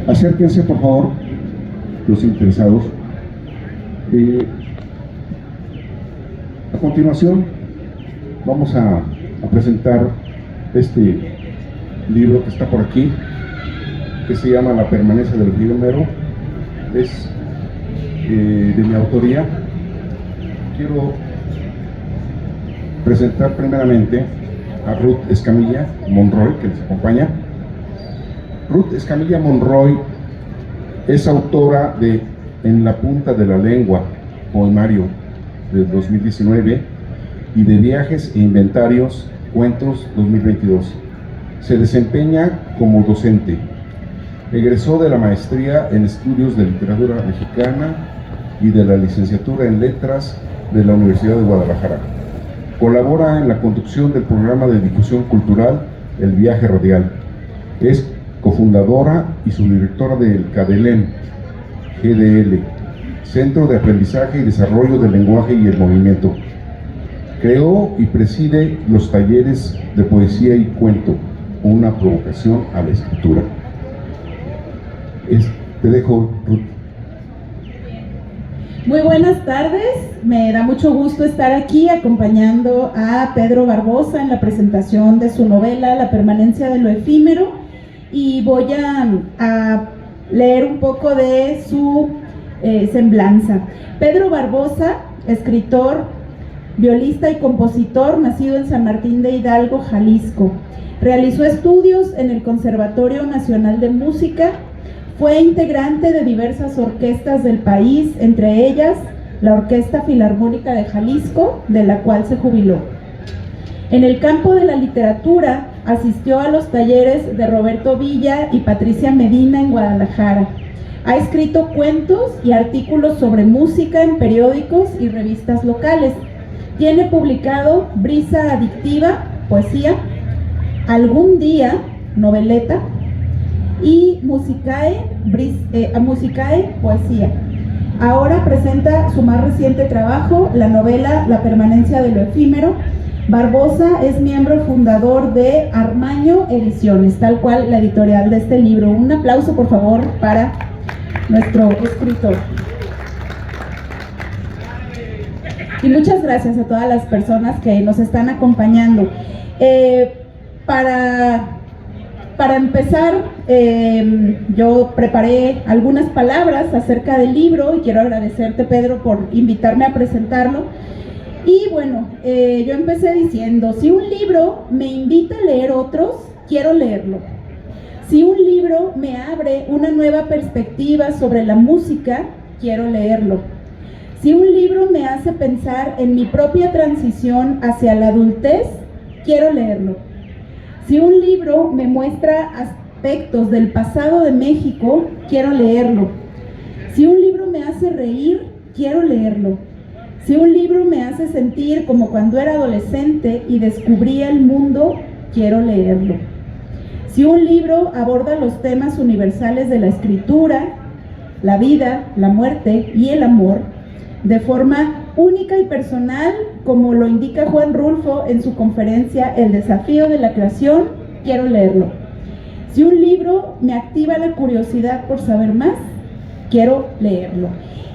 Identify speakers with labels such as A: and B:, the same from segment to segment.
A: Acérquense, por favor, los interesados. A continuación, vamos a presentar este libro que está por aquí, que se llama La permanencia del efímero. Es de mi autoría. Quiero presentar primeramente a Ruth Escamilla Monroy, que les acompaña. Ruth Escamilla Monroy es autora de En la punta de la lengua, poemario de 2019, y de Viajes e inventarios, cuentos 2022. Se desempeña como docente. Egresó de la maestría en estudios de literatura mexicana y de la licenciatura en letras de la Universidad de Guadalajara. Colabora en la conducción del programa de difusión cultural El Viaje Radial. Es cofundadora y subdirectora del CADELEM, GDL, Centro de Aprendizaje y Desarrollo del Lenguaje y el Movimiento. Creó y preside los talleres de poesía y cuento, una provocación a la escritura. Te dejo, Ruth.
B: Muy buenas tardes, me da mucho gusto estar aquí acompañando a Pedro Barbosa en la presentación de su novela La permanencia de lo efímero, y voy a leer un poco de su semblanza. Pedro Barbosa, escritor, violista y compositor, nacido en San Martín de Hidalgo, Jalisco. Realizó estudios en el Conservatorio Nacional de Música. Fue integrante de diversas orquestas del país, entre ellas la Orquesta Filarmónica de Jalisco, de la cual se jubiló. En el campo de la literatura, asistió a los talleres de Roberto Villa y Patricia Medina en Guadalajara. Ha escrito cuentos y artículos sobre música en periódicos y revistas locales. Tiene publicado Brisa Adictiva, poesía, Algún Día, noveleta, y Musicae, poesía. Ahora presenta su más reciente trabajo, la novela La permanencia de lo efímero. Barbosa es miembro fundador de Armaño Ediciones, tal cual la editorial de este libro. Un aplauso, por favor, para nuestro escritor. Y muchas gracias a todas las personas que nos están acompañando. Para empezar, yo preparé algunas palabras acerca del libro y quiero agradecerte, Pedro, por invitarme a presentarlo. Y bueno, yo empecé diciendo, si un libro me invita a leer otros, quiero leerlo. Si un libro me abre una nueva perspectiva sobre la música, quiero leerlo. Si un libro me hace pensar en mi propia transición hacia la adultez, quiero leerlo. Si un libro me muestra aspectos del pasado de México, quiero leerlo. Si un libro me hace reír, quiero leerlo. Si un libro me hace sentir como cuando era adolescente y descubría el mundo, quiero leerlo. Si un libro aborda los temas universales de la escritura, la vida, la muerte y el amor, de forma única y personal, como lo indica Juan Rulfo en su conferencia El desafío de la creación, quiero leerlo. Si un libro me activa la curiosidad por saber más, quiero leerlo.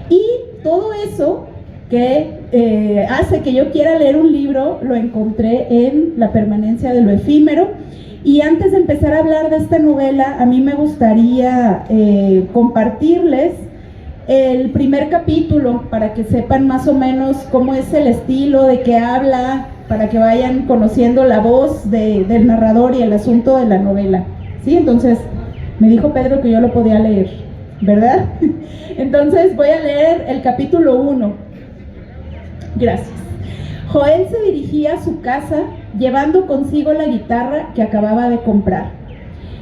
B: Y todo eso que hace que yo quiera leer un libro, lo encontré en La permanencia de lo efímero. Y antes de empezar a hablar de esta novela, a mí me gustaría compartirles el primer capítulo para que sepan más o menos cómo es el estilo, de qué habla, para que vayan conociendo la voz del narrador y el asunto de la novela. ¿Sí? Entonces, me dijo Pedro que yo lo podía leer, ¿verdad? Entonces voy a leer el capítulo 1. Gracias. Joel se dirigía a su casa llevando consigo la guitarra que acababa de comprar.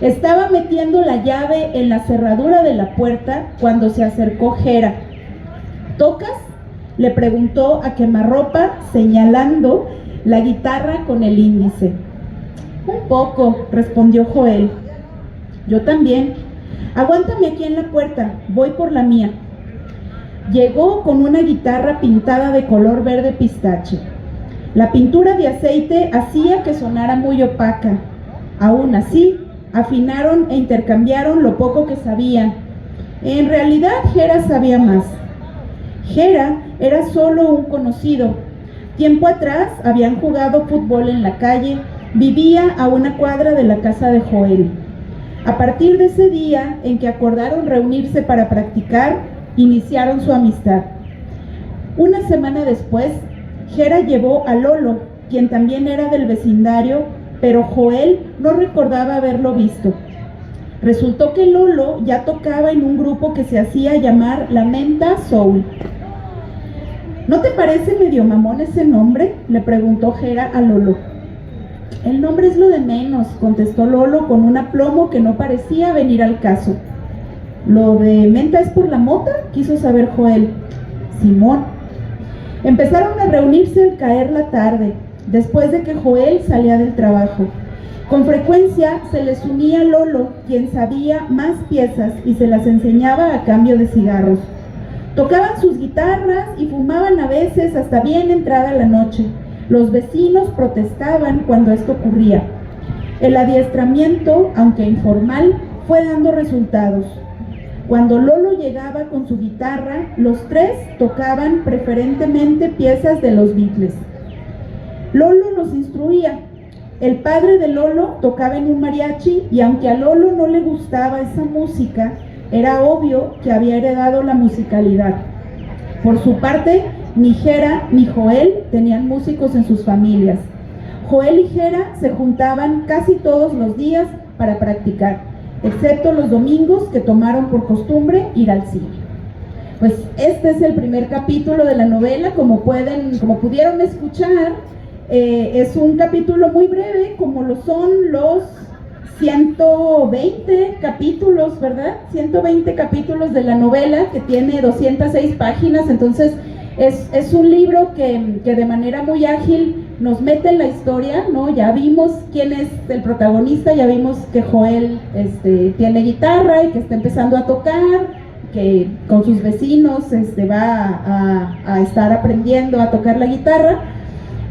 B: Estaba metiendo la llave en la cerradura de la puerta cuando se acercó Jera. ¿Tocas?, le preguntó a quemarropa, señalando la guitarra con el índice. Un poco, respondió Joel. Yo también. Aguántame aquí en la puerta, voy por la mía. Llegó con una guitarra pintada de color verde pistache. La pintura de aceite hacía que sonara muy opaca. Aún así, afinaron e intercambiaron lo poco que sabían. En realidad, Gera sabía más. Gera era solo un conocido. Tiempo atrás habían jugado fútbol en la calle, vivía a una cuadra de la casa de Joel. A partir de ese día en que acordaron reunirse para practicar, iniciaron su amistad. Una semana después, Gera llevó a Lolo, quien también era del vecindario, pero Joel no recordaba haberlo visto. Resultó que Lolo ya tocaba en un grupo que se hacía llamar La Menta Soul. ¿No te parece medio mamón ese nombre?, le preguntó Gera a Lolo. El nombre es lo de menos, contestó Lolo con un aplomo que no parecía venir al caso. ¿Lo de menta es por la mota?, quiso saber Joel. Simón. Empezaron a reunirse al caer la tarde, después de que Joel salía del trabajo. Con frecuencia se les unía Lolo, quien sabía más piezas y se las enseñaba a cambio de cigarros. Tocaban sus guitarras y fumaban a veces hasta bien entrada la noche. Los vecinos protestaban cuando esto ocurría. El adiestramiento, aunque informal, fue dando resultados. Cuando Lolo llegaba con su guitarra, los tres tocaban preferentemente piezas de los Beatles. Lolo los instruía. El padre de Lolo tocaba en un mariachi y aunque a Lolo no le gustaba esa música, era obvio que había heredado la musicalidad. Por su parte, ni Gera ni Joel tenían músicos en sus familias. Joel y Gera se juntaban casi todos los días para practicar, excepto los domingos que tomaron por costumbre ir al cine. Pues este es el primer capítulo de la novela, como pudieron escuchar, es un capítulo muy breve, como lo son los 120 capítulos, ¿verdad? 120 capítulos de la novela, que tiene 206 páginas, entonces es un libro que de manera muy ágil nos mete en la historia, ¿no? Ya vimos quién es el protagonista, ya vimos que Joel tiene guitarra y que está empezando a tocar, que con sus vecinos va a estar aprendiendo a tocar la guitarra.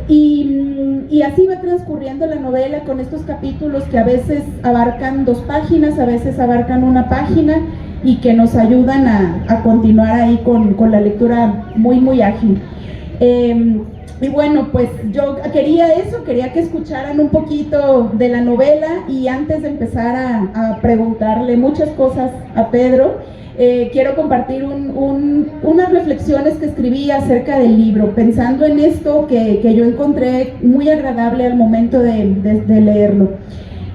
B: Y así va transcurriendo la novela con estos capítulos que a veces abarcan 2 páginas, a veces abarcan 1 página y que nos ayudan a continuar ahí con la lectura muy, muy ágil. Y bueno, pues yo quería que escucharan un poquito de la novela y antes de empezar a preguntarle muchas cosas a Pedro, quiero compartir unas reflexiones que escribí acerca del libro, pensando en esto que yo encontré muy agradable al momento de leerlo.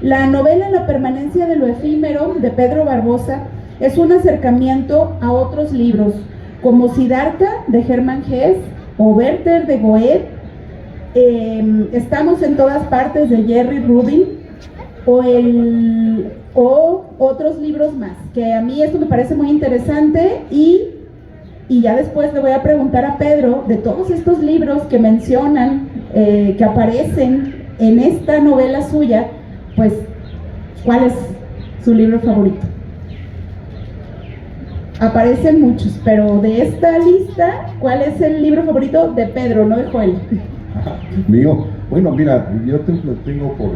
B: La novela La permanencia de lo efímero, de Pedro Barbosa, es un acercamiento a otros libros, como Siddhartha, de Hermann Hesse, o Werther, de Goethe, Estamos en todas partes, de Jerry Rubin, o otros libros más, que a mí esto me parece muy interesante y ya después le voy a preguntar a Pedro de todos estos libros que mencionan, que aparecen en esta novela suya, pues, ¿cuál es su libro favorito? Aparecen muchos, pero de esta lista, ¿cuál es el libro favorito de Pedro, no de Joel?
A: Mío, bueno, mira, yo tengo por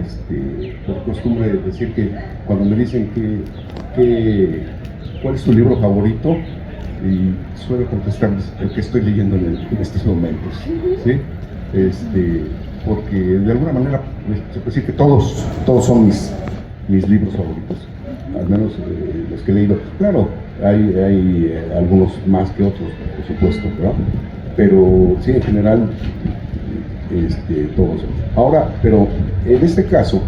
A: costumbre decir que cuando me dicen cuál es tu libro favorito, y suelo contestarles el que estoy leyendo en estos momentos, ¿sí? Porque de alguna manera se puede decir que todos son mis libros favoritos, al menos los que he leído. Claro, hay algunos más que otros, por supuesto, ¿verdad? Pero sí, en general, todos. Ahora, pero en este caso,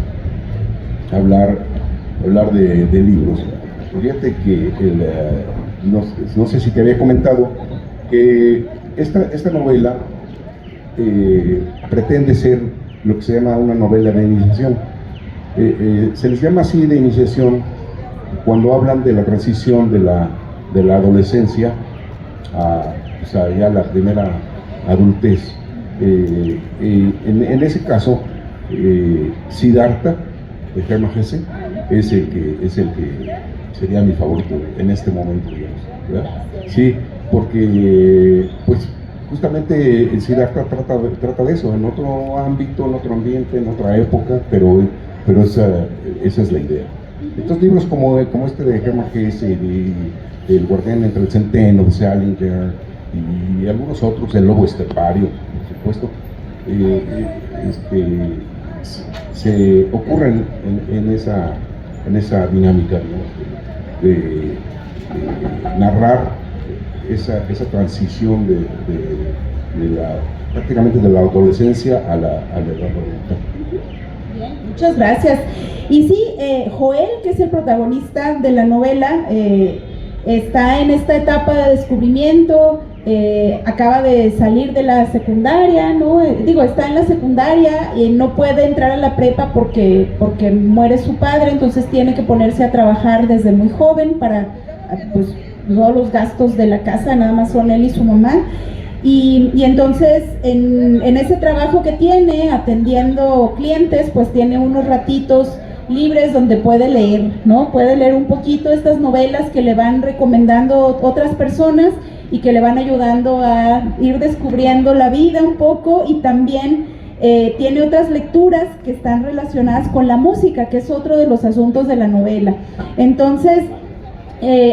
A: hablar de libros, fíjate que no sé si te había comentado que esta novela pretende ser lo que se llama una novela de iniciación. Se les llama así de iniciación cuando hablan de la transición de la adolescencia a ya la primera adultez. En ese caso, Siddhartha, de Hermann Hesse, es el que sería mi favorito en este momento, digamos, ¿verdad? Sí, porque pues justamente Siddhartha trata de eso, en otro ámbito, en otro ambiente, en otra época, pero esa es la idea. Entonces libros como este de Hermann Hesse, El guardián entre el centeno, de Salinger, y algunos otros, El lobo estepario, por supuesto, se ocurren en esa dinámica, ¿no? de narrar esa transición prácticamente de la adolescencia a la edad adulta.
B: Bien, muchas gracias. Y sí, Joel, que es el protagonista de la novela, está en esta etapa de descubrimiento, acaba de salir de la secundaria, ¿no? Está en la secundaria y no puede entrar a la prepa porque muere su padre, entonces tiene que ponerse a trabajar desde muy joven para, pues, todos los gastos de la casa, nada más son él y su mamá. Y entonces en ese trabajo que tiene, atendiendo clientes, pues tiene unos ratitos libres donde puede leer, ¿no? Puede leer un poquito estas novelas que le van recomendando otras personas y que le van ayudando a ir descubriendo la vida un poco, y también tiene otras lecturas que están relacionadas con la música, que es otro de los asuntos de la novela. Entonces,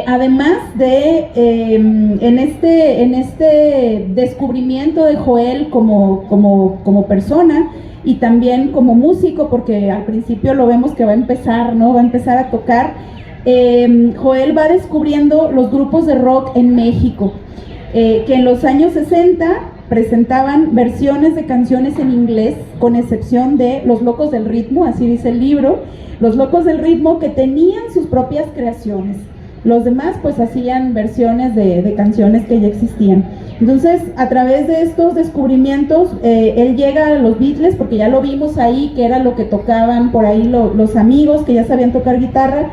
B: además de en este descubrimiento de Joel como persona y también como músico, porque al principio lo vemos que va a empezar, ¿no? Va a empezar a tocar. Joel va descubriendo los grupos de rock en México, que en los años 60 presentaban versiones de canciones en inglés, con excepción de Los Locos del Ritmo, así dice el libro, Los Locos del Ritmo, que tenían sus propias creaciones. Los demás pues hacían versiones de canciones que ya existían. Entonces, a través de estos descubrimientos, él llega a los Beatles, porque ya lo vimos ahí, que era lo que tocaban por ahí los amigos que ya sabían tocar guitarra.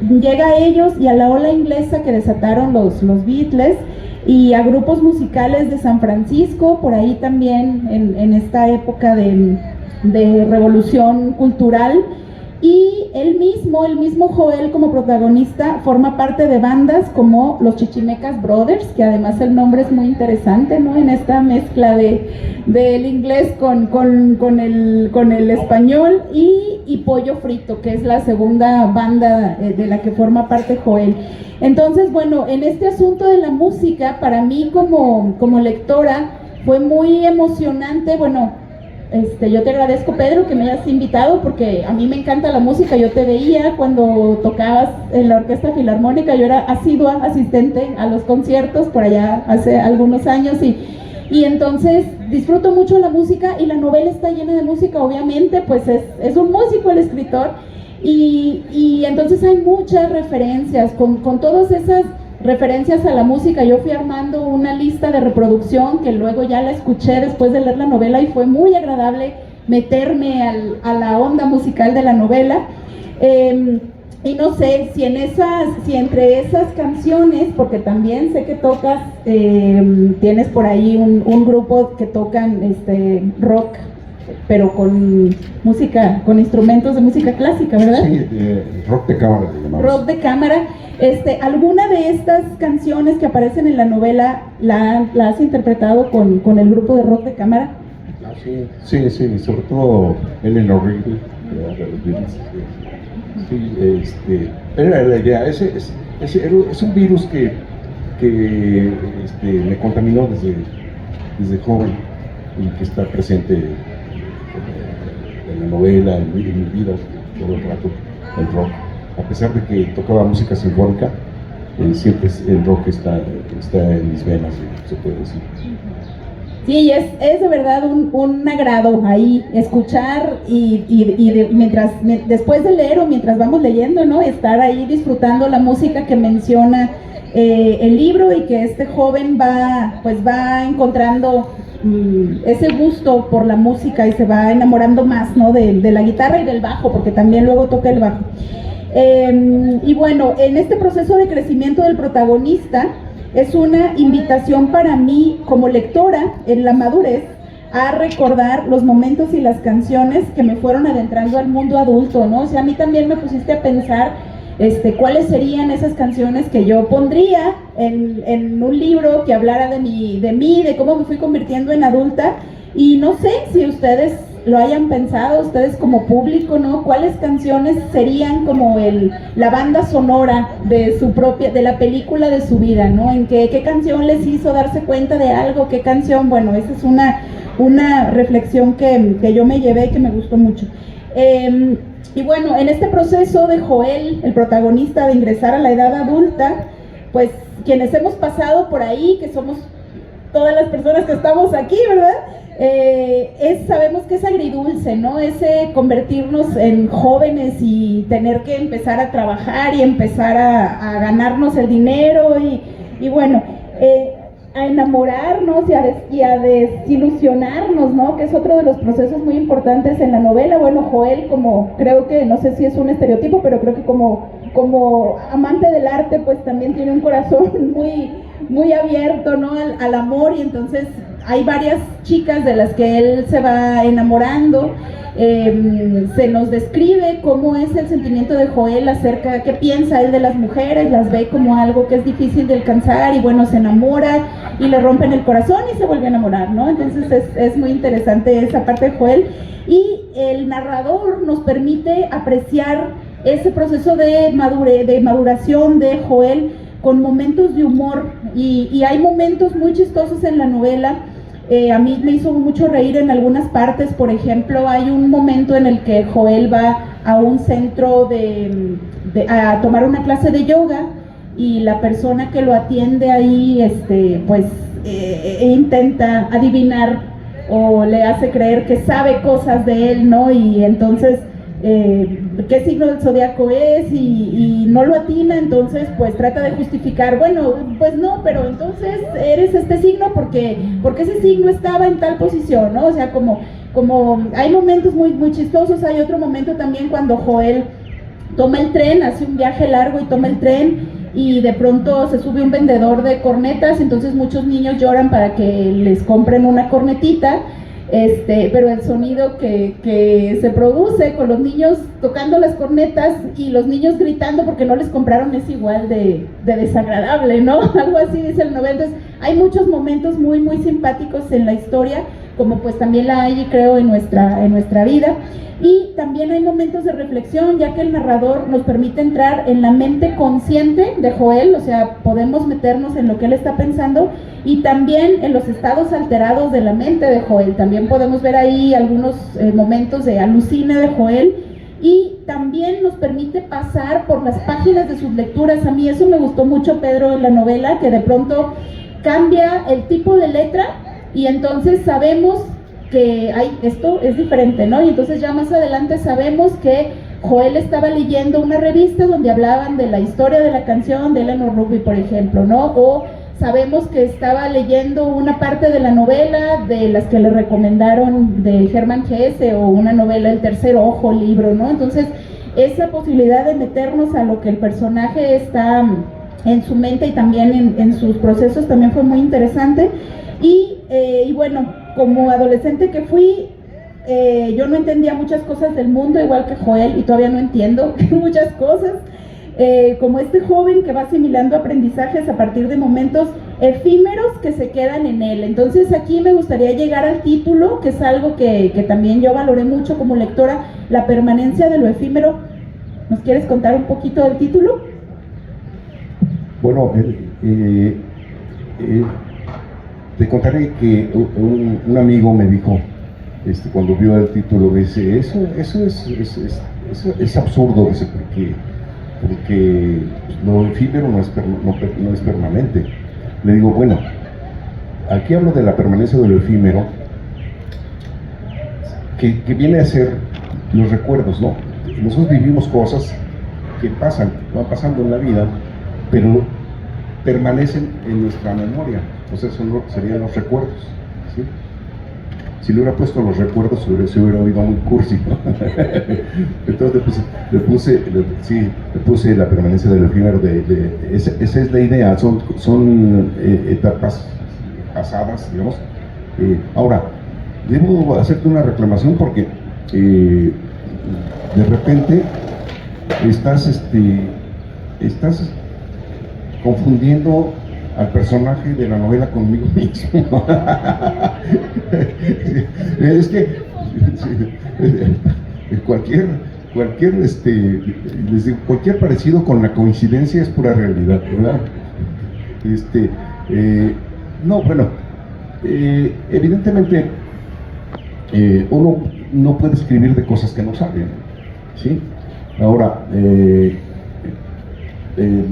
B: Llega a ellos y a la ola inglesa que desataron los Beatles, y a grupos musicales de San Francisco, por ahí también en esta época de revolución cultural. Y el mismo Joel, como protagonista, forma parte de bandas como los Chichimecas Brothers, que además el nombre es muy interesante, ¿no? En esta mezcla del inglés con el español, y Pollo Frito, que es la segunda banda de la que forma parte Joel. Entonces, bueno, en este asunto de la música, para mí como lectora, fue muy emocionante. Bueno, yo te agradezco, Pedro, que me hayas invitado, porque a mí me encanta la música. Yo te veía cuando tocabas en la Orquesta Filarmónica, yo era asidua asistente a los conciertos por allá hace algunos años, y entonces disfruto mucho la música, y la novela está llena de música, obviamente, pues es un músico el escritor, y entonces hay muchas referencias. Con todas esas referencias a la música, yo fui armando una lista de reproducción que luego ya la escuché después de leer la novela, y fue muy agradable meterme a la onda musical de la novela. Y no sé si entre esas canciones, porque también sé que tocas, tienes por ahí un grupo que tocan rock, pero con música, con instrumentos de música clásica, ¿verdad?
A: Sí, rock de cámara le llamamos. Rock
B: de cámara. ¿Alguna de estas canciones que aparecen en la novela la has interpretado con el grupo de rock de cámara?
A: Sí, sobre todo Eleanor Rigby, de los Beatles. Sí, era la idea. Es un virus que me contaminó desde joven, y que está presente en la novela, en mi vida todo el rato, el rock. A pesar de que tocaba música sinfónica, siempre el rock está en mis venas, se puede decir.
B: Sí, es de verdad un agrado ahí escuchar después de leer o mientras vamos leyendo, ¿no? Estar ahí disfrutando la música que menciona el libro, y que este joven va encontrando ese gusto por la música, y se va enamorando más, ¿no? de la guitarra y del bajo, porque también luego toca el bajo. Y bueno, en este proceso de crecimiento del protagonista, es una invitación para mí como lectora en la madurez a recordar los momentos y las canciones que me fueron adentrando al mundo adulto, ¿no? O sea, a mí también me pusiste a pensar cuáles serían esas canciones que yo pondría en un libro que hablara de mí, de cómo me fui convirtiendo en adulta. Y no sé si ustedes lo hayan pensado ustedes como público, ¿no? ¿Cuáles canciones serían como la banda sonora de su propia, de la película de su vida, ¿no? ¿En qué canción les hizo darse cuenta de algo? ¿Qué canción? Bueno, esa es una reflexión que yo me llevé y que me gustó mucho. Y bueno, en este proceso de Joel, el protagonista de ingresar a la edad adulta, pues quienes hemos pasado por ahí, que somos todas las personas que estamos aquí, ¿verdad? Sabemos que es agridulce, ¿no? Ese convertirnos en jóvenes y tener que empezar a trabajar y empezar a ganarnos el dinero y bueno, a enamorarnos y a desilusionarnos, ¿no? Que es otro de los procesos muy importantes en la novela. Bueno, Joel, como creo que, no sé si es un estereotipo, pero creo que como amante del arte, pues también tiene un corazón muy abierto, ¿no? Al amor, y entonces hay varias chicas de las que él se va enamorando. Se nos describe cómo es el sentimiento de Joel acerca de qué piensa él de las mujeres, las ve como algo que es difícil de alcanzar y bueno, se enamora y le rompen el corazón y se vuelve a enamorar, ¿no? Entonces es muy interesante esa parte de Joel, y el narrador nos permite apreciar ese proceso de maduración de Joel con momentos de humor, y hay momentos muy chistosos en la novela. A mí me hizo mucho reír en algunas partes. Por ejemplo, hay un momento en el que Joel va a un centro a tomar una clase de yoga, y la persona que lo atiende ahí pues intenta adivinar o le hace creer que sabe cosas de él, ¿no? Y entonces qué signo del zodiaco es y no lo atina, entonces pues trata de justificar, bueno, pues no, pero entonces eres este signo porque ese signo estaba en tal posición, ¿no? O sea, como hay momentos muy, muy chistosos. Hay otro momento también cuando Joel toma el tren, hace un viaje largo y toma el tren, y de pronto se sube un vendedor de cornetas, entonces muchos niños lloran para que les compren una cornetita. Pero el sonido que se produce con los niños tocando las cornetas y los niños gritando porque no les compraron es igual de desagradable, ¿no? Algo así dice el novela. Entonces hay muchos momentos muy, muy simpáticos en la historia, como pues también la hay, creo, en nuestra vida. Y también hay momentos de reflexión, ya que el narrador nos permite entrar en la mente consciente de Joel, o sea, podemos meternos en lo que él está pensando, y también en los estados alterados de la mente de Joel. También podemos ver ahí algunos momentos de alucine de Joel, y también nos permite pasar por las páginas de sus lecturas. A mí eso me gustó mucho, Pedro, en la novela, que de pronto cambia el tipo de letra, y entonces sabemos que esto es diferente, ¿no? Y entonces ya más adelante sabemos que Joel estaba leyendo una revista donde hablaban de la historia de la canción de Eleanor Rigby, por ejemplo, ¿no? O sabemos que estaba leyendo una parte de la novela de las que le recomendaron de Hermann Hesse, o una novela, El tercer ojo, libro, ¿no? Entonces esa posibilidad de meternos a lo que el personaje está en su mente y también en sus procesos también fue muy interesante. Y bueno, como adolescente que fui, yo no entendía muchas cosas del mundo, igual que Joel, y todavía no entiendo muchas cosas, como este joven que va asimilando aprendizajes a partir de momentos efímeros que se quedan en él. Entonces aquí me gustaría llegar al título, que es algo que también yo valoré mucho como lectora, la permanencia de lo efímero. ¿Nos quieres contar un poquito del título?
A: Bueno, te contaré que un amigo me dijo, cuando vio el título, dice, eso es absurdo, dice, porque lo efímero no es permanente. Le digo, bueno, aquí hablo de la permanencia de lo efímero, que viene a ser los recuerdos, ¿no? Nosotros vivimos cosas que van pasando en la vida, pero permanecen en nuestra memoria. Entonces eso serían los recuerdos, ¿sí? Si le hubiera puesto los recuerdos, se hubiera oído muy cursi, ¿no? Entonces le puse la permanencia del efímero. Esa es la idea, son etapas pasadas, digamos. Ahora, debo hacerte una reclamación porque de repente estás confundiendo al personaje de la novela conmigo mismo. Es que Cualquier, les digo, cualquier parecido con la coincidencia es pura realidad, ¿verdad? No, bueno, evidentemente uno no puede escribir de cosas que no sabe, ¿sí? Ahora, el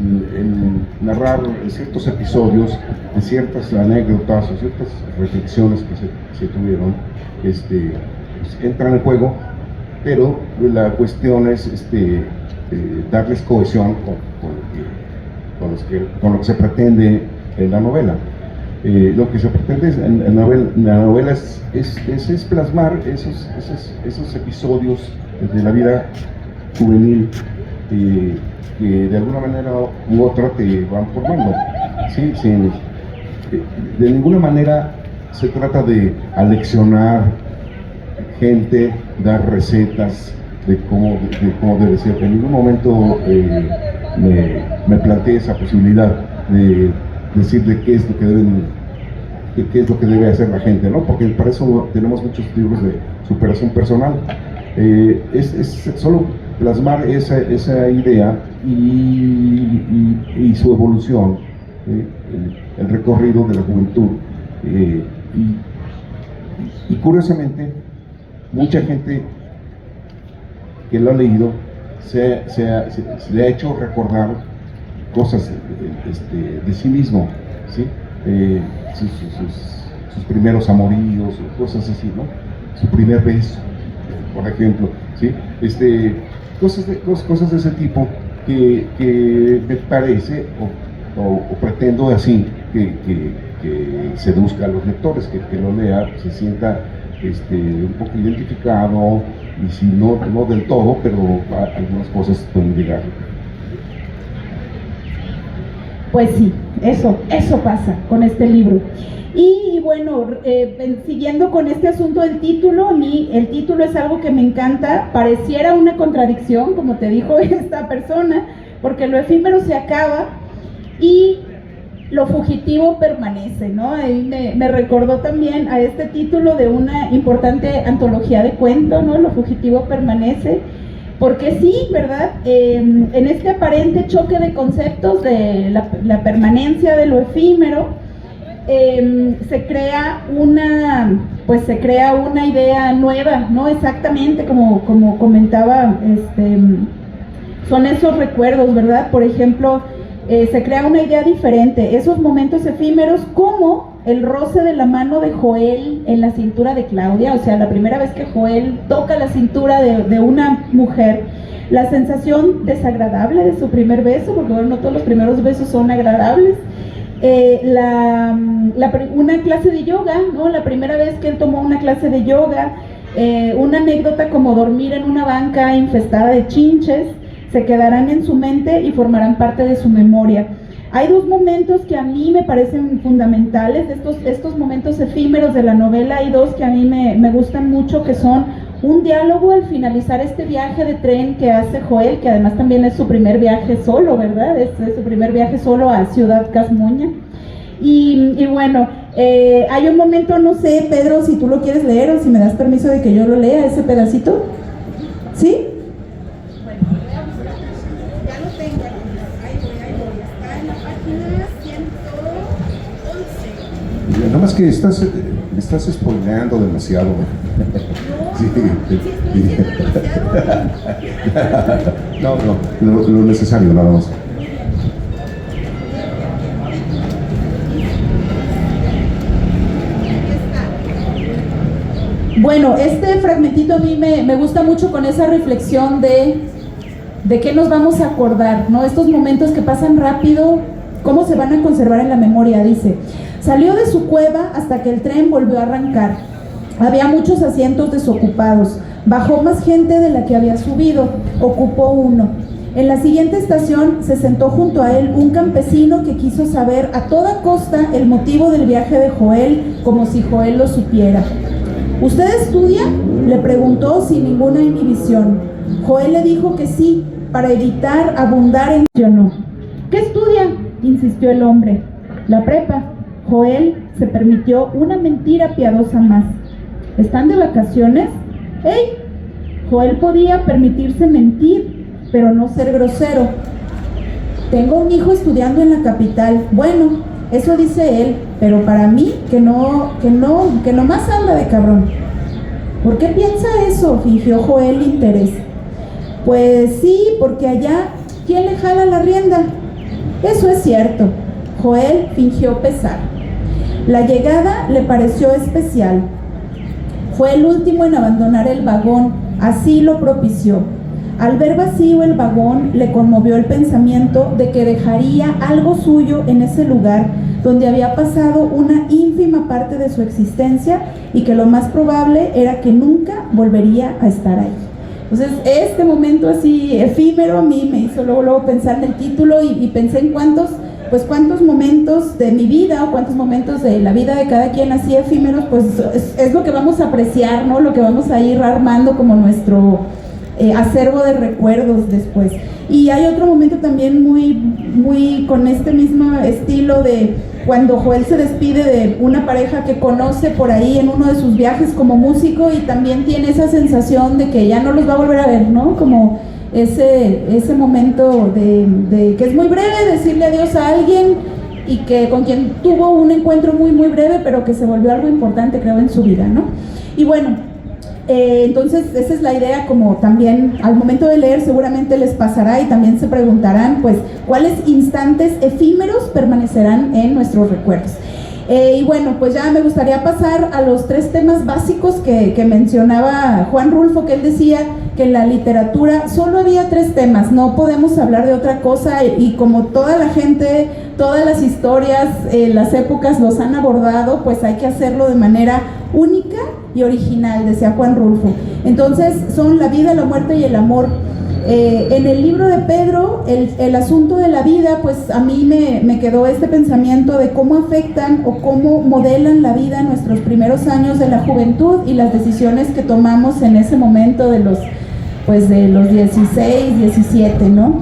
A: narrar ciertos episodios de ciertas anécdotas o ciertas reflexiones que se tuvieron, pues, entran en juego, pero la cuestión es darles cohesión con lo que se pretende en la novela. Lo que se pretende en la novela es plasmar esos episodios de la vida juvenil que de alguna manera u otra te van formando, ¿sí? De ninguna manera se trata de aleccionar gente, dar recetas de cómo debe ser. En ningún momento me planteé esa posibilidad de decirle qué es lo que debe hacer la gente, ¿no? Porque para eso tenemos muchos libros de superación personal. Es solo plasmar esa idea y su evolución, el recorrido de la juventud. Y curiosamente, mucha gente que lo ha leído se le ha hecho recordar cosas de sí mismo, ¿sí? Sus primeros amoríos, cosas así, ¿no? Su primer beso, por ejemplo, ¿sí? Cosas de ese tipo que me parece o pretendo así que seduzca a los lectores, que lo lea, se sienta un poco identificado, y si no del todo, pero algunas cosas pueden llegar.
B: Pues sí, eso pasa con este libro. Y bueno, siguiendo con este asunto del título, a mí el título es algo que me encanta, pareciera una contradicción, como te dijo esta persona, porque lo efímero se acaba y lo fugitivo permanece, ¿no? Ahí me recordó también a este título de una importante antología de cuentos, ¿no? Lo fugitivo permanece, porque sí, ¿verdad? En este aparente choque de conceptos de la permanencia de lo efímero, se crea una idea nueva, ¿no? Exactamente como comentaba, son esos recuerdos, ¿verdad? Por ejemplo, se crea una idea diferente, esos momentos efímeros, como el roce de la mano de Joel en la cintura de Claudia, o sea, la primera vez que Joel toca la cintura de una mujer, la sensación desagradable de su primer beso, porque bueno, no todos los primeros besos son agradables, una clase de yoga, ¿no? La primera vez que él tomó una clase de yoga, una anécdota como dormir en una banca infestada de chinches, se quedarán en su mente y formarán parte de su memoria. Hay dos momentos que a mí me parecen fundamentales, estos momentos efímeros de la novela. Hay dos que a mí me gustan mucho, que son un diálogo al finalizar este viaje de tren que hace Joel, que además también es su primer viaje solo, ¿verdad? Es su primer viaje solo a Ciudad Casmuña. Y bueno, hay un momento, no sé, Pedro, si tú lo quieres leer o si me das permiso de que yo lo lea, ese pedacito. ¿Sí?
A: Nada más que estás spoileando demasiado. No, lo necesario nada más.
B: Bueno, este fragmentito a mí me gusta mucho con esa reflexión de qué nos vamos a acordar, ¿no? Estos momentos que pasan rápido, ¿cómo se van a conservar en la memoria? Dice: salió de su cueva hasta que el tren volvió a arrancar. Había muchos asientos desocupados. Bajó más gente de la que había subido. Ocupó uno. En la siguiente estación se sentó junto a él un campesino que quiso saber a toda costa el motivo del viaje de Joel, como si Joel lo supiera. ¿Usted estudia?, le preguntó sin ninguna inhibición. Joel le dijo que sí, para evitar abundar en... Yo no. ¿Qué estudia?, insistió el hombre. La prepa. Joel se permitió una mentira piadosa más. ¿Están de vacaciones? ¡Hey! Joel podía permitirse mentir, pero no ser grosero. Tengo un hijo estudiando en la capital. Bueno, eso dice él, pero para mí que nomás anda de cabrón. ¿Por qué piensa eso?, fingió Joel interés. Pues sí, porque allá, ¿quién le jala la rienda? Eso es cierto. Joel fingió pesar. La llegada le pareció especial. Fue el último en abandonar el vagón, así lo propició. Al ver vacío el vagón, le conmovió el pensamiento de que dejaría algo suyo en ese lugar donde había pasado una ínfima parte de su existencia y que lo más probable era que nunca volvería a estar ahí. Entonces, este momento así efímero a mí me hizo luego pensar en el título y pensé en cuántos momentos de mi vida o cuántos momentos de la vida de cada quien así efímeros, pues es lo que vamos a apreciar, ¿no? Lo que vamos a ir armando como nuestro acervo de recuerdos después. Y hay otro momento también muy con este mismo estilo de cuando Joel se despide de una pareja que conoce por ahí en uno de sus viajes como músico y también tiene esa sensación de que ya no los va a volver a ver, ¿no? Como ese momento de que es muy breve, decirle adiós a alguien y que con quien tuvo un encuentro muy breve, pero que se volvió algo importante, creo, en su vida, ¿no? Y bueno, entonces esa es la idea, como también al momento de leer seguramente les pasará y también se preguntarán, pues, ¿cuáles instantes efímeros permanecerán en nuestros recuerdos? Y bueno, pues ya me gustaría pasar a los 3 temas básicos que mencionaba Juan Rulfo, que él decía que en la literatura solo había 3 temas, no podemos hablar de otra cosa, y como toda la gente, todas las historias, las épocas los han abordado, pues hay que hacerlo de manera única y original, decía Juan Rulfo. Entonces son la vida, la muerte y el amor. En el libro de Pedro, el asunto de la vida, pues a mí me quedó este pensamiento de cómo afectan o cómo modelan la vida en nuestros primeros años de la juventud y las decisiones que tomamos en ese momento de los 16, 17, ¿no?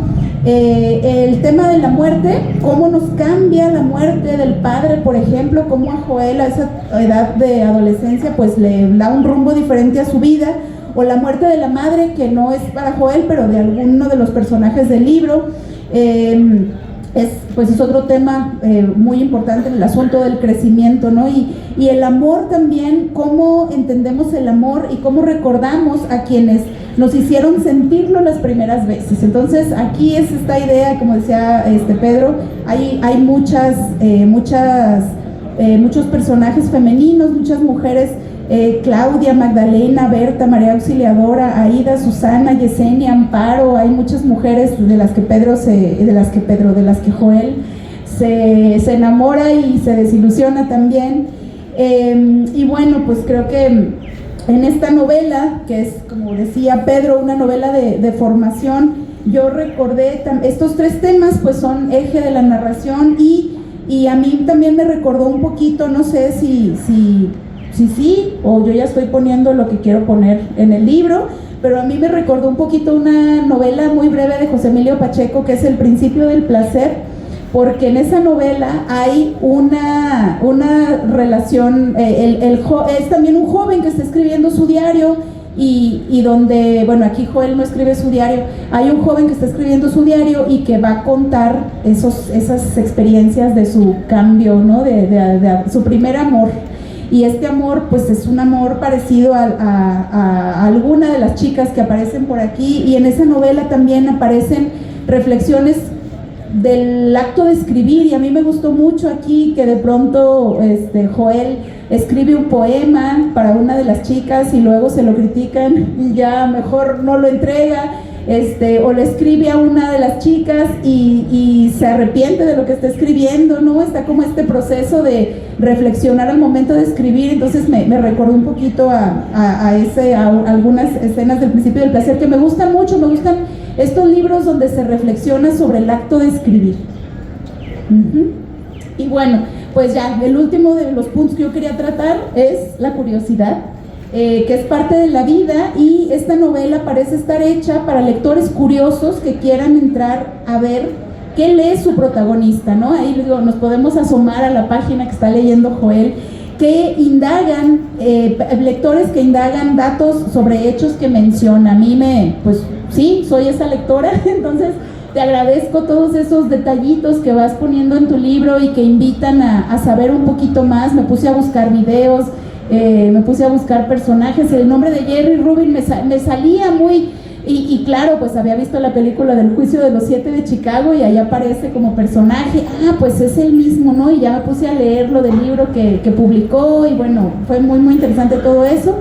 B: El tema de la muerte, cómo nos cambia la muerte del padre, por ejemplo, cómo a Joel a esa edad de adolescencia pues le da un rumbo diferente a su vida, o la muerte de la madre, que no es para Joel, pero de alguno de los personajes del libro. Es otro tema muy importante en el asunto del crecimiento, ¿no? Y el amor también, cómo entendemos el amor y cómo recordamos a quienes nos hicieron sentirlo las primeras veces. Entonces aquí es esta idea, como decía Pedro, hay muchos personajes femeninos, muchas mujeres, Claudia, Magdalena, Berta, María Auxiliadora, Aida, Susana, Yesenia, Amparo. Hay muchas mujeres de las que Joel se enamora y se desilusiona también. Y bueno, pues creo que en esta novela, que es, como decía Pedro, una novela de formación, yo recordé estos 3 temas, pues son eje de la narración, y a mí también me recordó un poquito, no sé si sí, o yo ya estoy poniendo lo que quiero poner en el libro, pero a mí me recordó un poquito una novela muy breve de José Emilio Pacheco, que es El principio del placer, porque en esa novela hay una relación, es también un joven que está escribiendo su diario, y donde, bueno, aquí Joel no escribe su diario, hay un joven que está escribiendo su diario y que va a contar esas experiencias de su cambio, ¿no? de su primer amor. Y este amor, pues es un amor parecido a alguna de las chicas que aparecen por aquí, y en esa novela también aparecen reflexiones del acto de escribir, y a mí me gustó mucho aquí que de pronto Joel escribe un poema para una de las chicas y luego se lo critican y ya mejor no lo entrega, o le escribe a una de las chicas y se arrepiente de lo que está escribiendo, ¿no? Está como este proceso de reflexionar al momento de escribir. Entonces me recordó un poquito a algunas escenas del principio del placer que me gustan mucho. Me gustan estos libros donde se reflexiona sobre el acto de escribir. Y bueno, pues ya, el último de los puntos que yo quería tratar es la curiosidad, que es parte de la vida, y esta novela parece estar hecha para lectores curiosos que quieran entrar a ver qué lee su protagonista, ¿no? Ahí nos podemos asomar a la página que está leyendo Joel, que indagan, lectores que indagan datos sobre hechos que menciona. A mí pues sí, soy esa lectora, entonces te agradezco todos esos detallitos que vas poniendo en tu libro y que invitan a saber un poquito más. Me puse a buscar videos, me puse a buscar personajes. El nombre de Jerry Rubin me salía muy... Y claro, pues había visto la película del Juicio de los 7 de Chicago y ahí aparece como personaje. Pues es el mismo, ¿no? Y ya me puse a leer lo del libro que publicó y bueno, fue muy muy interesante todo eso.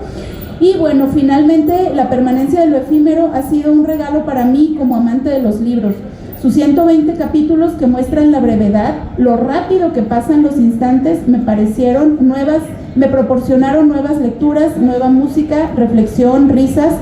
B: Y bueno, finalmente la permanencia de lo efímero ha sido un regalo para mí como amante de los libros. Sus 120 capítulos que muestran la brevedad, lo rápido que pasan los instantes, me proporcionaron nuevas lecturas, nueva música, reflexión, risas,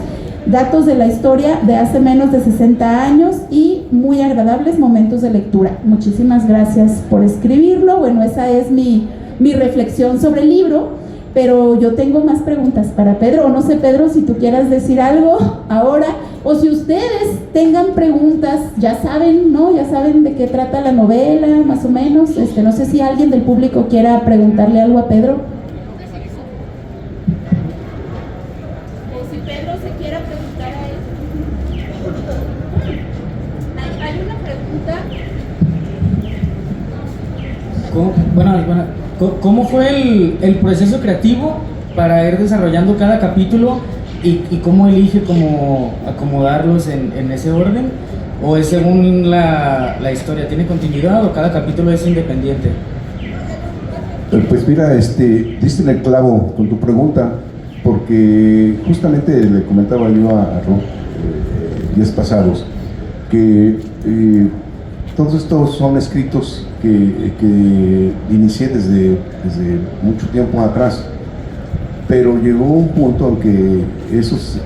B: datos de la historia de hace menos de 60 años y muy agradables momentos de lectura. Muchísimas gracias por escribirlo. Bueno, esa es mi reflexión sobre el libro, pero yo tengo más preguntas para Pedro, o no sé, Pedro, si tú quieras decir algo ahora, o si ustedes tengan preguntas, ya saben, ¿no? Ya saben de qué trata la novela, más o menos. No sé si alguien del público quiera preguntarle algo a Pedro.
C: ¿Cómo fue el proceso creativo para ir desarrollando cada capítulo y cómo elige cómo acomodarlos en ese orden? ¿O es según la historia? ¿Tiene continuidad o cada capítulo es independiente?
A: Pues mira, diste en el clavo con tu pregunta, porque justamente le comentaba yo a Ruth días pasados que todos estos son escritos que inicié desde mucho tiempo atrás, pero llegó un punto en que esos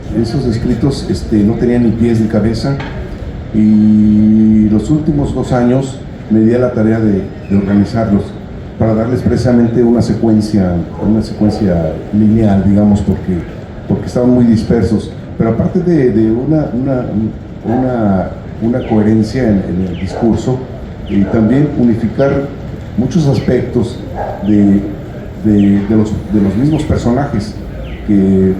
A: escritos no tenían ni pies ni cabeza, y los últimos 2 años me di a la tarea de organizarlos para darles precisamente una secuencia lineal, digamos, porque estaban muy dispersos, pero aparte de una coherencia en el discurso, y también unificar muchos aspectos de los mismos personajes que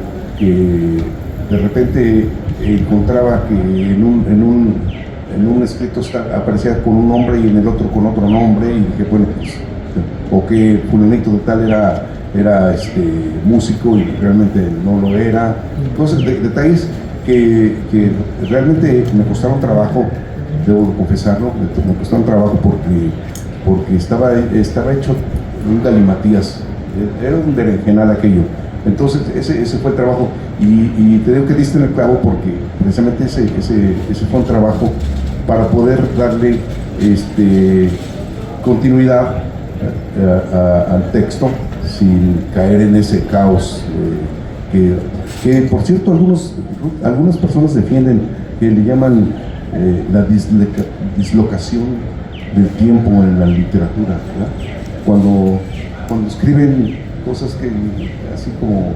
A: de repente encontraba que en un escrito aparecía con un nombre y en el otro con otro nombre, y dije, bueno, pues, o que fulanito de tal era músico y realmente no lo era. Entonces, detalles que realmente me costaron trabajo, debo confesarlo, me costaron trabajo porque estaba hecho un galimatías, era un berenjenal aquello. Entonces ese fue el trabajo, y te digo que diste en el clavo porque precisamente ese fue un trabajo para poder darle continuidad al texto sin caer en ese caos que por cierto algunas personas defienden, que le llaman la dislocación del tiempo en la literatura, ¿verdad? Cuando escriben cosas que así como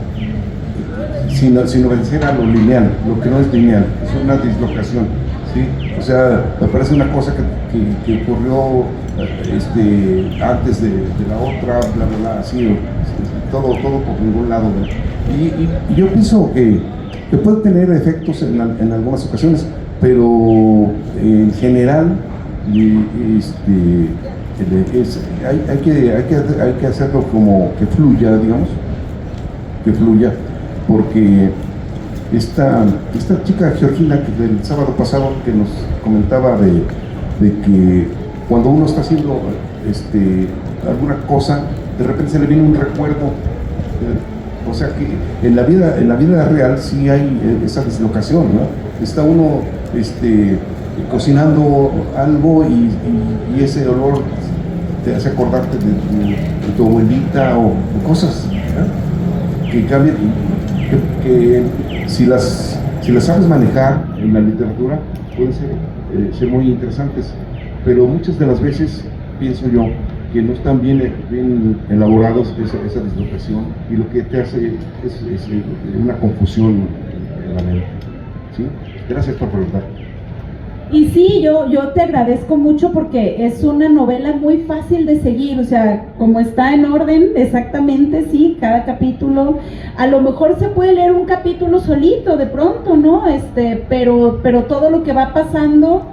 A: sin obedecer a lo lineal, lo que no es lineal, es una dislocación, ¿sí? O sea, me parece una cosa que ocurrió antes de la otra, bla bla bla, así, todo por ningún lado, ¿no? Y yo pienso que puede tener efectos en algunas ocasiones, pero en general hay que hacerlo como que fluya, digamos, porque esta chica Georgina del sábado pasado que nos comentaba de que cuando uno está haciendo alguna cosa, de repente se le viene un recuerdo, o sea que en la vida real sí hay esa dislocación, ¿no? Está uno cocinando algo y ese olor te hace acordarte de tu abuelita o cosas, ¿no? Que cambian, que si las sabes manejar en la literatura pueden ser muy interesantes, pero muchas de las veces pienso yo que no están bien elaborados esa dislocación, y lo que te hace es una confusión en la mente, ¿sí? Gracias por preguntar.
B: Y sí, yo te agradezco mucho porque es una novela muy fácil de seguir, o sea, como está en orden, exactamente, sí, cada capítulo, a lo mejor se puede leer un capítulo solito de pronto, ¿no? Pero todo lo que va pasando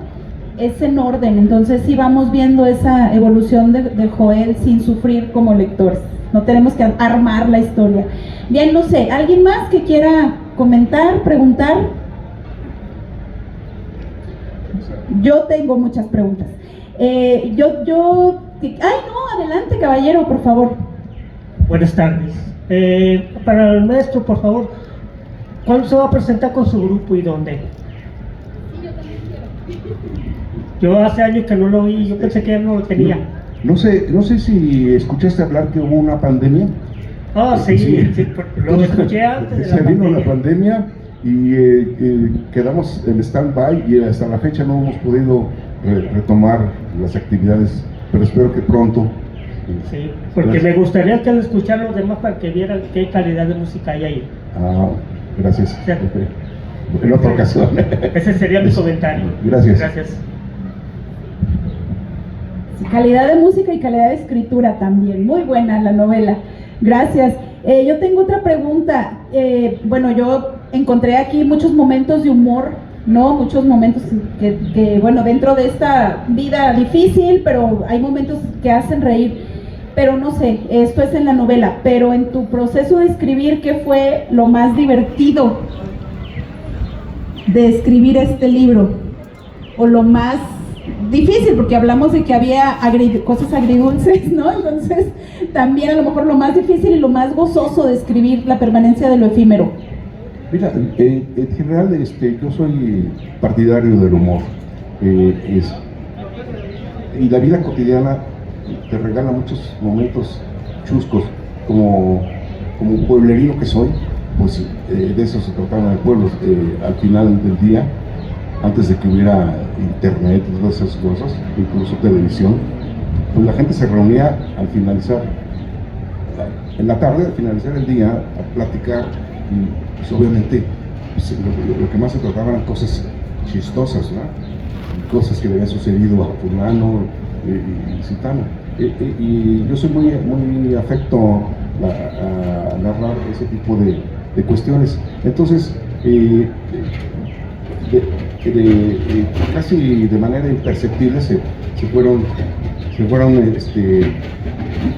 B: es en orden, entonces sí vamos viendo esa evolución de Joel sin sufrir como lectores, no tenemos que armar la historia. Bien, no sé, ¿alguien más que quiera comentar, preguntar? Yo tengo muchas preguntas. Ay, no, adelante, caballero, por favor.
D: Buenas tardes. Para el maestro, por favor, ¿cuándo se va a presentar con su grupo y dónde? Yo hace años que no lo vi, yo pensé que ya no lo tenía.
A: No sé si escuchaste hablar que hubo una pandemia.
D: Ah, sí, lo escuché antes de
A: Se
D: la
A: vino
D: pandemia.
A: la pandemia y quedamos en stand-by y hasta la fecha no hemos podido retomar las actividades, pero espero que pronto.
D: Sí, porque
A: Gracias.
D: me gustaría que lo escucharan los demás para que vieran qué calidad de música hay ahí.
A: Ah, gracias.
D: Sí.
A: En otra ocasión.
D: Ese sería mi comentario.
A: Gracias.
D: Gracias.
B: Calidad de música y calidad de escritura también, muy buena la novela, gracias. Yo tengo otra pregunta. Bueno, yo encontré aquí muchos momentos de humor, ¿no? Muchos momentos que, bueno, dentro de esta vida difícil, pero hay momentos que hacen reír. Pero no sé, esto es en la novela, pero en tu proceso de escribir, ¿qué fue lo más divertido de escribir este libro? O lo más difícil, porque hablamos de que había cosas agridulces, ¿no? Entonces, también a lo mejor lo más difícil y lo más gozoso de escribir La permanencia de lo efímero.
A: Mira, en general yo soy partidario del humor. Y la vida cotidiana te regala muchos momentos chuscos, como un pueblerino que soy, pues de eso se trataba en el pueblo. Al final del día, antes de que hubiera internet y todas esas cosas, incluso televisión, pues la gente se reunía al finalizar, en la tarde, al finalizar el día, a platicar, y pues obviamente pues, lo que más se trataba eran cosas chistosas, ¿no? Y cosas que le habían sucedido a fulano y citano. Y yo soy muy afecto a narrar ese tipo de cuestiones. Entonces, casi de manera imperceptible se fueron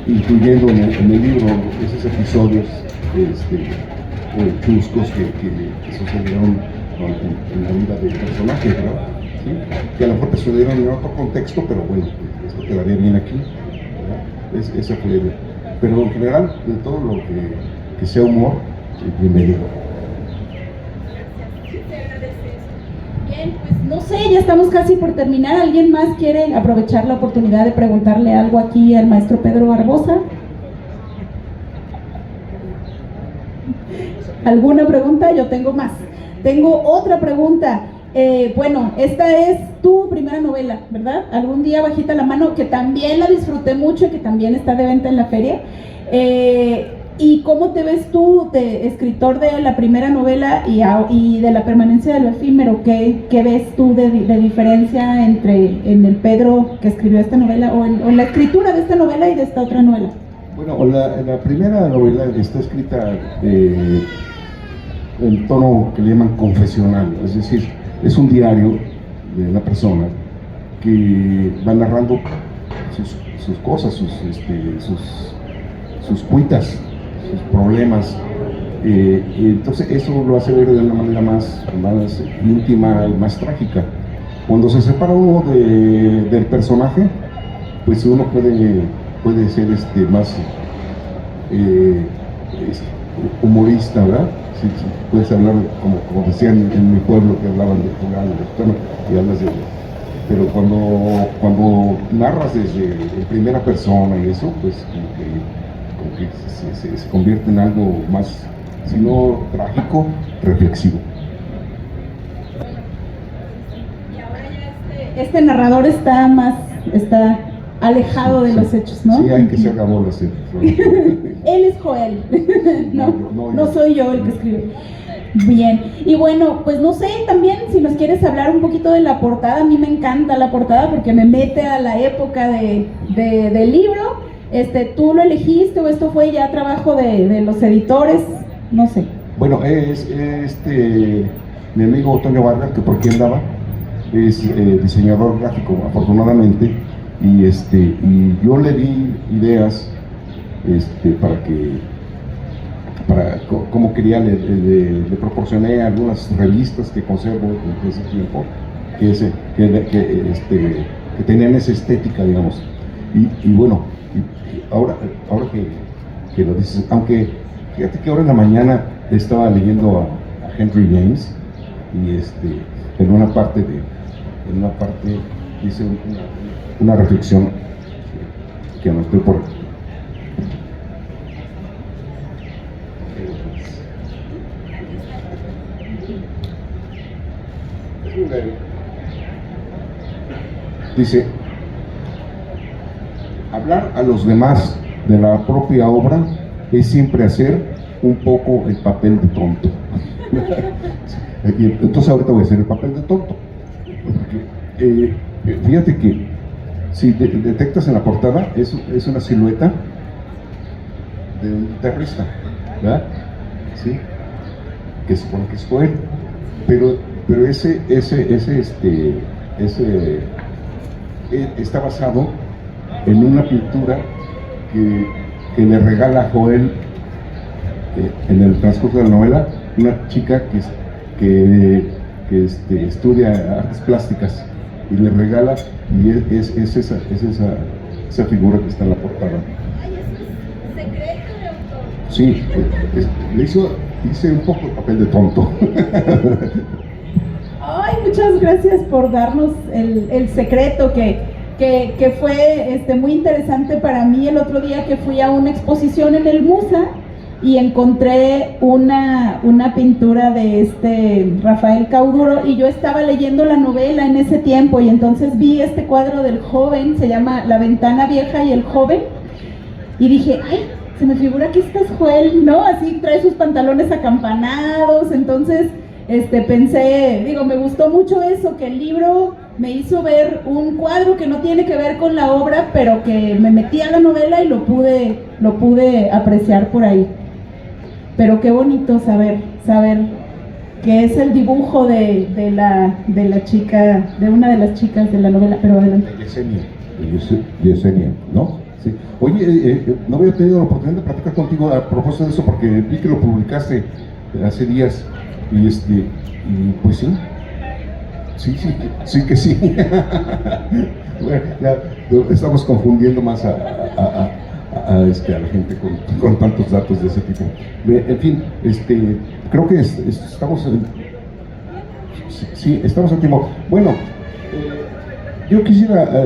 A: incluyendo en el libro esos episodios chuscos que sucedieron en la vida del personaje, ¿verdad? ¿Sí? Que a lo mejor te sucedieron en otro contexto, pero bueno, esto quedaría bien aquí, ¿verdad? Esa fue pero en general, de todo lo que sea humor, bienvenido.
B: Bien, pues no sé, ya estamos casi por terminar. ¿Alguien más quiere aprovechar la oportunidad de preguntarle algo aquí al maestro Pedro Barbosa? ¿Alguna pregunta? Yo tengo más. Tengo otra pregunta. Bueno, esta es tu primera novela, ¿verdad? Algún día bajita la mano, que también la disfruté mucho y que también está de venta en la feria. ¿Y cómo te ves tú, de escritor de la primera novela y de La permanencia de lo efímero? ¿Qué ves tú de diferencia en el Pedro que escribió esta novela o en la escritura de esta novela y de esta otra novela?
A: Bueno, la primera novela está escrita en tono que le llaman confesional, es decir, es un diario de una persona que va narrando sus cosas, sus cuitas, sus problemas, y entonces eso lo hace ver de una manera más íntima y más trágica. Cuando se separa uno del personaje, pues uno puede ser más humorista, ¿verdad? Sí, puedes hablar, como decían en mi pueblo, que hablaban de fulano, y hablas de... Pero cuando narras desde en primera persona y eso, pues como que se convierte en algo más, si no trágico, reflexivo.
B: Y ahora ya este narrador está alejado de los hechos, ¿no?
A: Sí, hay que ser bolas.
B: Él es Joel, no soy yo el que escribe. Bien, y bueno, pues no sé, también si nos quieres hablar un poquito de la portada. A mí me encanta la portada porque me mete a la época del libro. ¿Tú lo elegiste o esto fue ya trabajo de los editores? No sé.
A: Bueno, es mi amigo Toño Vargas, que por aquí andaba, es diseñador gráfico, afortunadamente, y yo le di ideas para cómo quería, le proporcioné algunas revistas que conservo desde ese tiempo, que tenían esa estética, digamos. Y bueno, ahora que lo dices, aunque fíjate que ahora en la mañana estaba leyendo a Henry James, y en una parte hice una reflexión que anoté por aquí. Dice: hablar a los demás de la propia obra es siempre hacer un poco el papel de tonto. Entonces ahorita voy a hacer el papel de tonto. Fíjate que si detectas en la portada, es una silueta de un guitarrista, ¿verdad? ¿Sí? Que se supone que es Joel, pero ese está basado en una pintura que le regala a Joel en el transcurso de la novela, una chica que estudia artes plásticas, y le regala, y es esa figura que está en la portada. Sí, hice un poco el papel de tonto.
B: Ay, muchas gracias por darnos el secreto que fue muy interesante para mí el otro día que fui a una exposición en el Musa y encontré una pintura de Rafael Cauduro, y yo estaba leyendo la novela en ese tiempo, y entonces vi este cuadro del joven, se llama La ventana vieja y el joven, y dije, ay, se me figura que este es Joel, ¿no? Así trae sus pantalones acampanados. Entonces pensé, me gustó mucho eso, que el libro me hizo ver un cuadro que no tiene que ver con la obra, pero que me metí a la novela y lo pude apreciar por ahí. Pero qué bonito saber que es el dibujo de la chica, de una de las chicas de la novela. Pero adelante.
A: Yesenia, ¿no? Sí. Oye, no había tenido la oportunidad de platicar contigo a propósito de eso, porque vi que lo publicaste hace días, y pues sí que sí. Bueno, ya estamos confundiendo más a la gente con tantos datos de ese tipo. En fin, creo que estamos a tiempo. Bueno, yo quisiera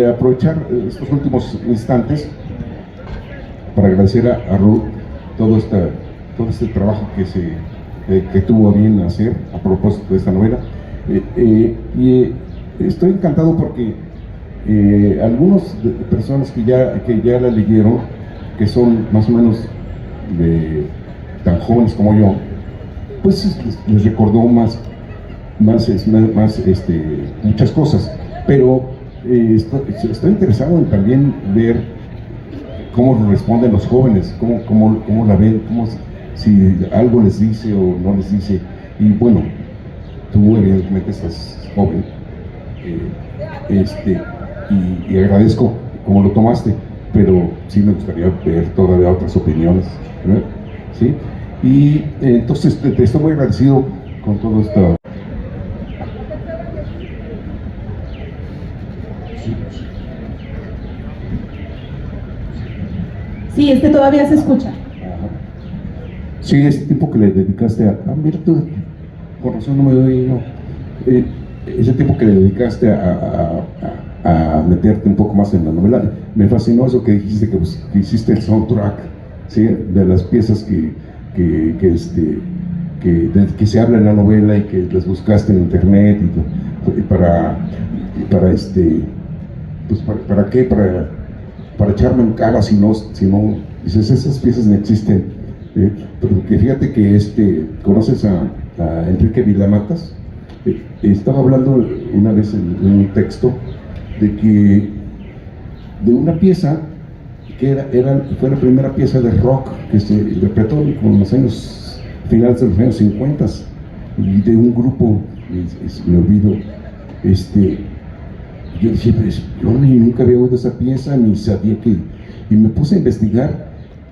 A: aprovechar estos últimos instantes para agradecer a Ruth todo este trabajo que tuvo a bien hacer a propósito de esta novela. Y estoy encantado porque algunas personas que ya la leyeron, que son más o menos tan jóvenes como yo, pues les recordó muchas cosas, pero estoy interesado en también ver cómo responden los jóvenes, cómo la ven, si algo les dice o no les dice. Y bueno, tú evidentemente estás joven, y agradezco cómo lo tomaste, pero sí me gustaría ver todavía otras opiniones, ¿verdad? ¿Sí? Y entonces te estoy muy agradecido con todo esto.
B: Sí, todavía se escucha.
A: Sí, ese tiempo que le dedicaste mira tú, con razón no me doy, no. Ese tiempo que le dedicaste a meterte un poco más en la novela, me fascinó eso que dijiste, que hiciste el soundtrack, ¿sí? De las piezas que se habla en la novela y que las buscaste en internet, y para qué, para echarme en cara si no dices, esas piezas no existen. Porque fíjate que ¿conoces a Enrique Vilamatas? Estaba hablando una vez en un texto de una pieza que fue la primera pieza de rock que se interpretó en los años finales de los años 50 y de un grupo, me olvido, yo decía, pues, yo nunca había oído esa pieza, ni sabía y me puse a investigar,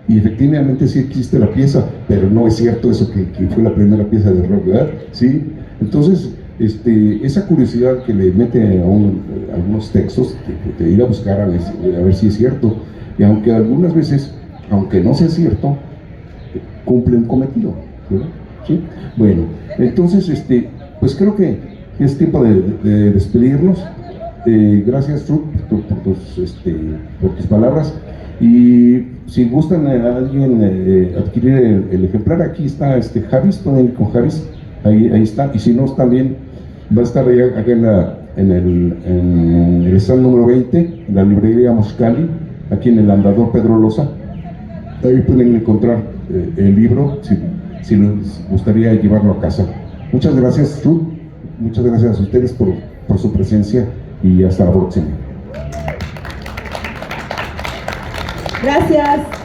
A: y efectivamente sí existe la pieza, pero no es cierto eso que fue la primera pieza de rock, ¿verdad? ¿Sí? Entonces, esa curiosidad que le mete a algunos textos, de ir a buscar a ver si es cierto, y aunque algunas veces, aunque no sea cierto, cumple un cometido, ¿verdad? ¿Sí? Bueno, entonces, pues creo que es tiempo de despedirnos. Gracias, Ruth, por tus palabras. Y si gustan a alguien adquirir el ejemplar, aquí está Javis, pueden ir con Javis, ahí está. Y si no, también va a estar allá en el stand número 20, en la librería Moscali, aquí en el andador Pedro Loza. Ahí pueden encontrar el libro si les gustaría llevarlo a casa. Muchas gracias, Ruth. Muchas gracias a ustedes por su presencia y hasta la próxima.
B: Gracias.